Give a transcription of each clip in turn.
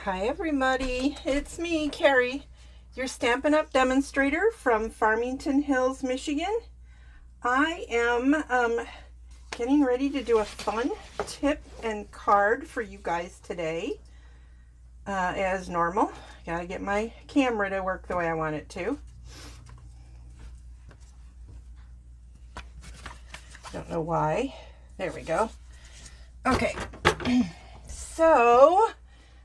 Hi everybody, it's me, Carrie, your Stampin' Up! Demonstrator from Farmington Hills, Michigan. I am getting ready to do a fun tip and card for you guys today. As normal, gotta get my camera to work the way I want it to. Don't know why. There we go. Okay, so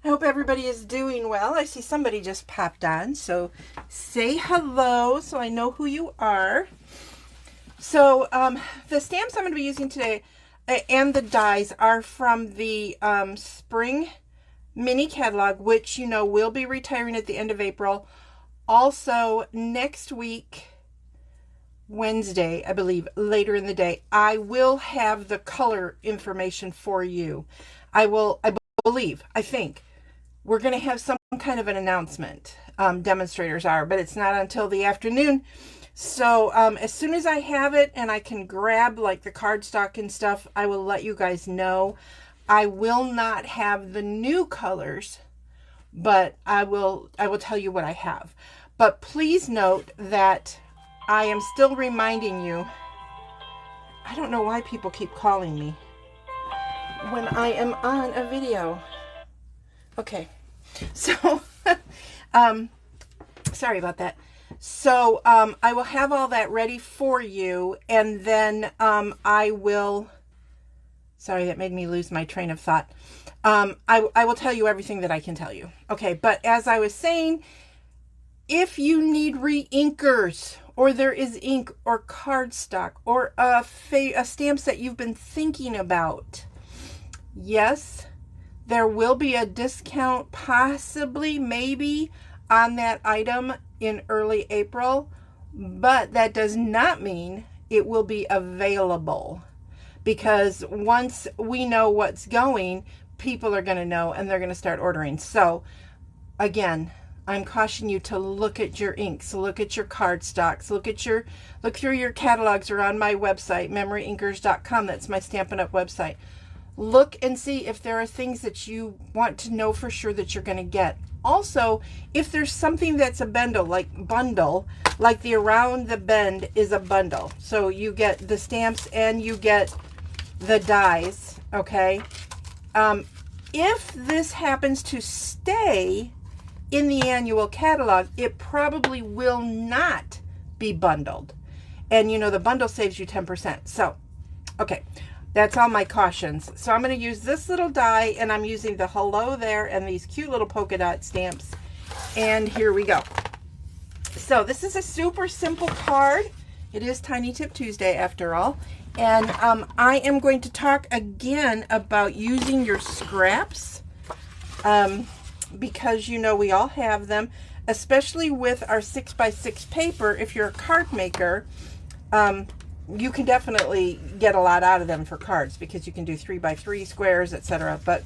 I hope everybody is doing well. I see somebody just popped on, so say hello so I know who you are. So the stamps I'm going to be using today and the dies are from the spring mini catalog, which you know will be retiring at the end of April. Also next week, Wednesday, I believe, later in the day, I will have the color information for you. I think we're going to have some kind of an announcement. Demonstrators are, but it's not until the afternoon. So as soon as I have it and I can grab like the cardstock and stuff, I will let you guys know. I will not have the new colors, but I will tell you what I have. But please note that I am still reminding you. I don't know why people keep calling me when I am on a video. Okay, so sorry about that. So I will have all that ready for you, and then I will, sorry, that made me lose my train of thought. I will tell you everything that I can tell you. Okay, but as I was saying, if you need re-inkers, or there is ink or cardstock or stamps that you've been thinking about, yes, there will be a discount, possibly, maybe, on that item in early April, but that does not mean it will be available, because once we know what's going, people are going to know and they're going to start ordering. So again, I'm cautioning you to look at your inks, look at your cardstocks, look through your catalogs or on my website, MemoryINKers.com. That's my Stampin' Up! Website. Look and see if there are things that you want to know for sure that you're going to get. Also, if there's something that's a bundle, like the Around the Bend is a bundle. So you get the stamps and you get the dies, okay? If this happens to stay in the annual catalog, it probably will not be bundled. And you know, the bundle saves you 10%. So, okay. That's all my cautions. So I'm going to use this little die, and I'm using the hello there and these cute little polka dot stamps. And here we go. So this is a super simple card. It is Tiny Tip Tuesday after all. And I am going to talk again about using your scraps, because you know we all have them, especially with our 6x6 paper. If you're a card maker, you can definitely get a lot out of them for cards, because you can do 3x3 squares, etc. But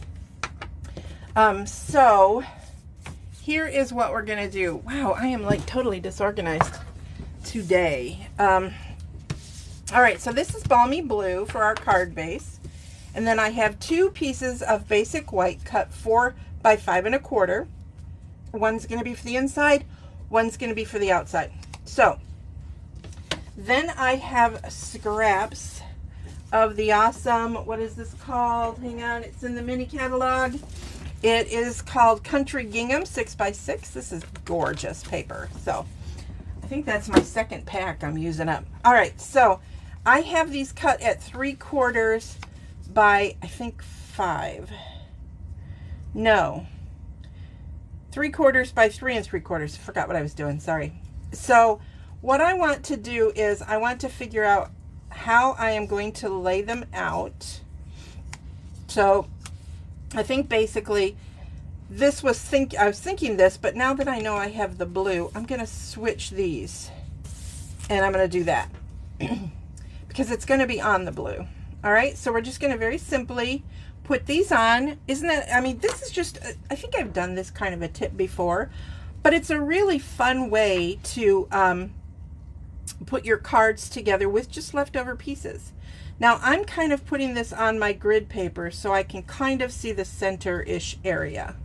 so here is what we're gonna do. Wow, I am like totally disorganized today. All right, so this is Balmy Blue for our card base, and then I have two pieces of basic white cut 4 by 5 1/4. One's gonna be for the inside, one's gonna be for the outside. So then I have scraps of the awesome, what is this called? Hang on, it's in the mini catalog. It is called Country Gingham 6x6. This is gorgeous paper. So I think that's my second pack I'm using up. All right, so I have these cut at 3/4 by, I think 5. No, 3/4 by 3 3/4. Forgot what I was doing, sorry. So what I want to do is I want to figure out how I am going to lay them out. So I think basically this was I was thinking this, but now that I know I have the blue, I'm going to switch these, and I'm going to do that because it's going to be on the blue. All right, so we're just going to very simply put these on. Isn't it? I mean, this is just, I think I've done this kind of a tip before, but it's a really fun way to put your cards together with just leftover pieces. Now I'm kind of putting this on my grid paper so I can kind of see the center-ish area.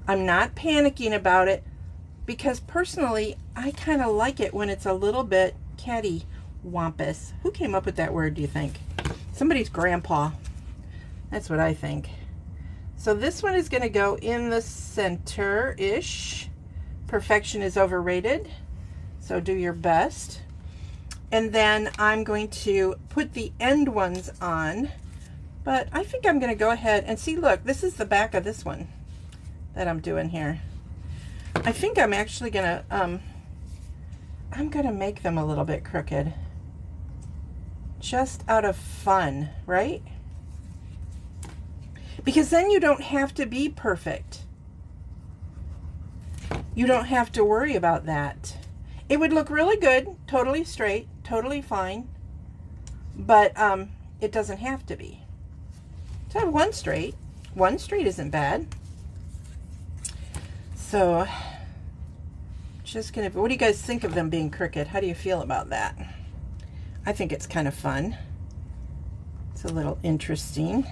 I'm not panicking about it because personally, I kind of like it when it's a little bit cattywampus. Who came up with that word, do you think? Somebody's grandpa. That's what I think. So this one is going to go in the center-ish. Perfection is overrated, so do your best. And then I'm going to put the end ones on, but I think I'm going to go ahead and see, look, this is the back of this one that I'm doing here. I think I'm actually going to, I'm going to make them a little bit crooked. Just out of fun, right? Because then you don't have to be perfect. You don't have to worry about that. It would look really good, totally straight, totally fine, but it doesn't have to be. So I have one straight. One straight isn't bad. So, just gonna, what do you guys think of them being crooked? How do you feel about that? I think it's kind of fun. It's a little interesting.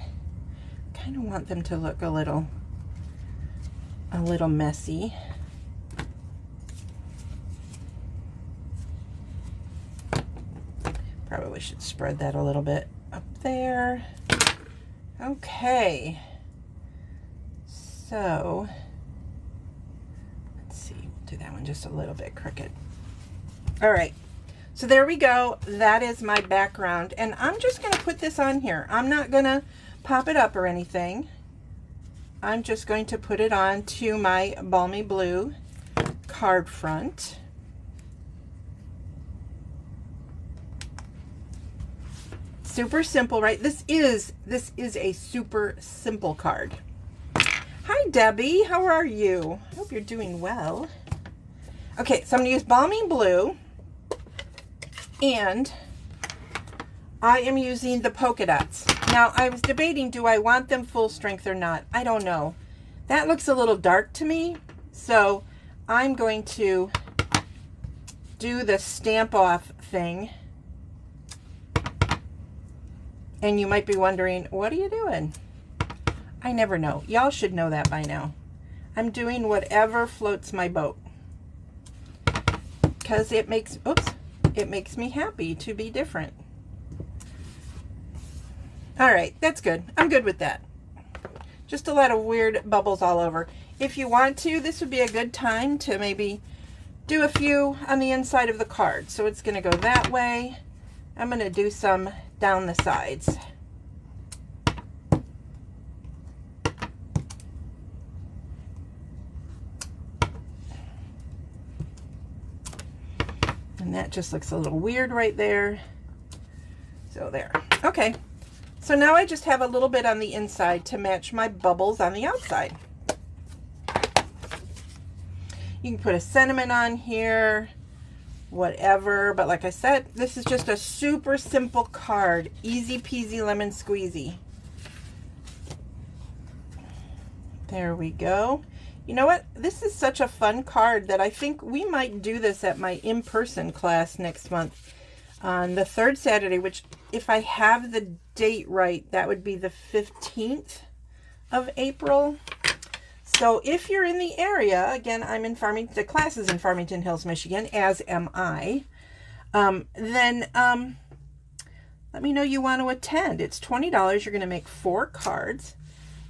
Kind of want them to look a little messy. Probably should spread that a little bit up there. Okay. So, let's see, do that one just a little bit crooked. All right. So there we go. That is my background. And I'm just going to put this on here. I'm not going to pop it up or anything. I'm just going to put it on to my Balmy Blue card front. Super simple, right? This is a super simple card. Hi, Debbie. How are you? I hope you're doing well. Okay, so I'm going to use Balmy Blue. And I am using the polka dots. Now, I was debating, do I want them full strength or not? I don't know. That looks a little dark to me. So I'm going to do the stamp off thing. And you might be wondering, what are you doing? I never know. Y'all should know that by now. I'm doing whatever floats my boat. Because it makes, it makes me happy to be different. All right, that's good. I'm good with that. Just a lot of weird bubbles all over. If you want to, this would be a good time to maybe do a few on the inside of the card. So it's going to go that way. I'm going to do some down the sides. And that just looks a little weird right there. So there. Okay. So now I just have a little bit on the inside to match my bubbles on the outside. You can put a sentiment on here, whatever. But like I said, this is just a super simple card. Easy peasy lemon squeezy. There we go. You know what? This is such a fun card that I think we might do this at my in-person class next month on the third Saturday, which if I have the date right, that would be the 15th of April. So if you're in the area, again, I'm in Farmington, the class is in Farmington Hills, Michigan, as am I, then let me know you want to attend. It's $20. You're going to make 4 cards.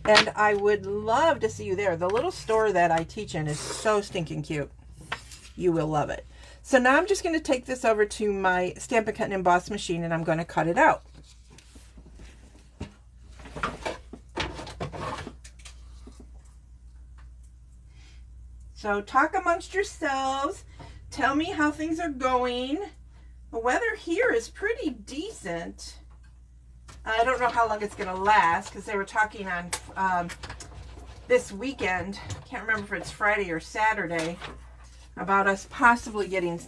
And I would love to see you there. The little store that I teach in is so stinking cute. You will love it. So now I'm just going to take this over to my Stampin' Cut and Emboss machine and I'm going to cut it out. So talk amongst yourselves. Tell me how things are going. The weather here is pretty decent. I don't know how long it's going to last because they were talking on this weekend, can't remember if it's Friday or Saturday, about us possibly getting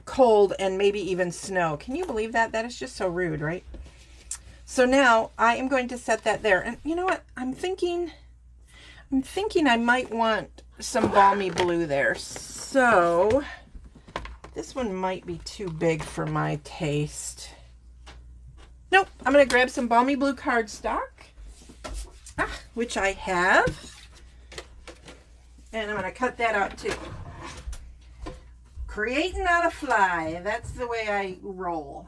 cold and maybe even snow. Can you believe that? That is just so rude, right? So now I am going to set that there. And you know what? I'm thinking I might want some Balmy Blue there. So this one might be too big for my taste. Nope, I'm going to grab some Balmy Blue cardstock, which I have. And I'm going to cut that out too. Creating on a fly. That's the way I roll.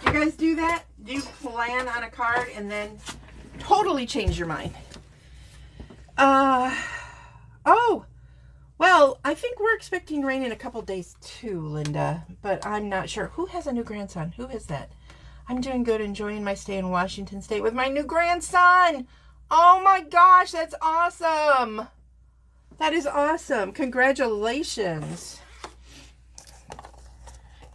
You guys do that? Do you plan on a card and then totally change your mind? Oh, well, I think we're expecting rain in a couple days too, Linda, but I'm not sure. Who has a new grandson? Who is that? I'm doing good, enjoying my stay in Washington State with my new grandson. Oh my gosh, that's awesome. That is awesome. Congratulations.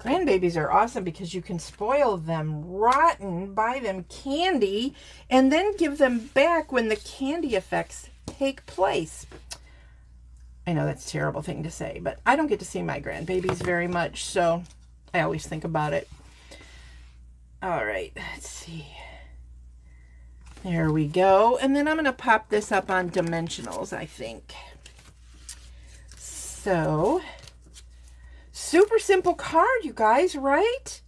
Grandbabies are awesome because you can spoil them rotten, buy them candy, and then give them back when the candy effects take place. I know that's a terrible thing to say, but I don't get to see my grandbabies very much, so I always think about it. All right, let's see. There we go. And then I'm going to pop this up on dimensionals, I think. So, super simple card, you guys, right?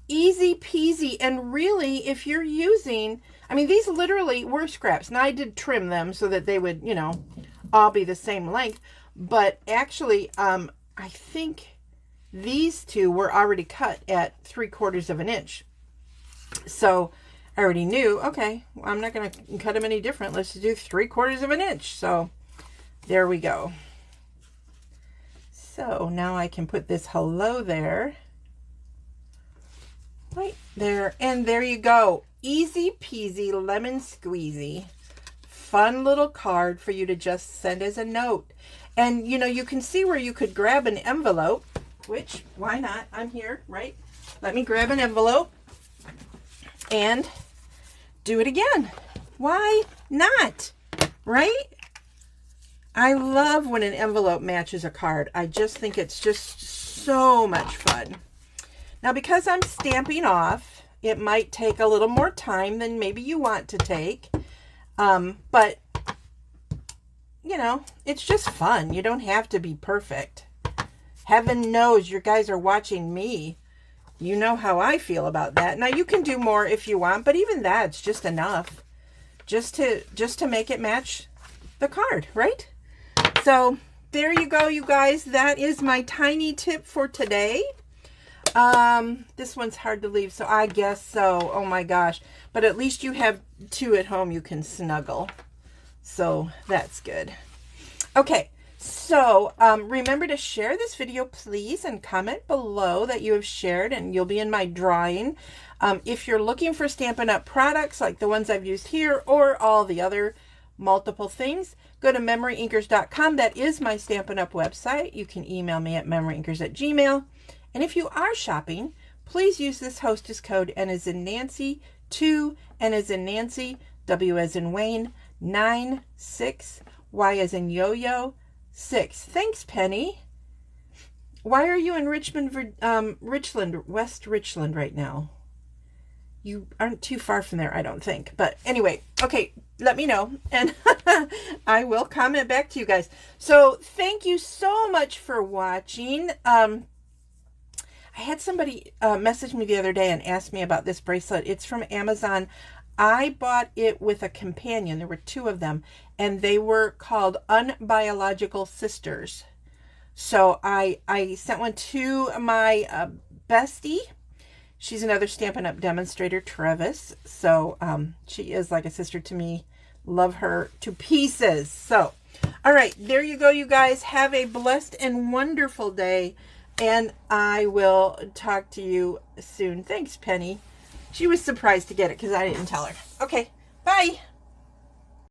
Easy peasy. And really, if you're using, I mean, these literally were scraps. Now, I did trim them so that they would, you know, all be the same length. But actually, I think these two were already cut at 3/4 of an inch. So, I already knew, okay, well, I'm not going to cut them any different. Let's do 3/4 of an inch. So, there we go. So now I can put this hello there, right there, and there you go. Easy peasy, lemon squeezy. Fun little card for you to just send as a note. And, you know, you can see where you could grab an envelope, which, why not? I'm here, right? Let me grab an envelope and do it again. Why not, right? I love when an envelope matches a card. I just think it's just so much fun. Now, because I'm stamping off, it might take a little more time than maybe you want to take. But, you know, it's just fun. You don't have to be perfect. Heaven knows you guys are watching me. You know how I feel about that. Now, you can do more if you want, but even that's just enough. Just to make it match the card, right? So there you go, you guys. That is my tiny tip for today. This one's hard to leave, so I guess so. Oh my gosh. But at least you have two at home you can snuggle. So that's good. Okay, so remember to share this video, please, and comment below that you have shared, and you'll be in my drawing. If you're looking for Stampin' Up! Products like the ones I've used here or all the other multiple things, go to MemoryINKers.com. That is my Stampin' Up! Website. You can email me at MemoryINKers@gmail.com. And if you are shopping, please use this hostess code N as in Nancy 2, N as in Nancy, W as in Wayne 9 6, Y as in Yo-Yo 6. Thanks, Penny. Why are you in Richland, West Richland right now? You aren't too far from there, I don't think. But anyway, okay, let me know, and I will comment back to you guys. So thank you so much for watching. I had somebody message me the other day and ask me about this bracelet. It's from Amazon. I bought it with a companion. There were two of them, and they were called Unbiological Sisters. So I sent one to my bestie. She's another Stampin' Up! Demonstrator, Travis. So she is like a sister to me. Love her to pieces. So, all right, there you go, you guys. Have a blessed and wonderful day, and I will talk to you soon. Thanks, Penny. She was surprised to get it because I didn't tell her. Okay, bye.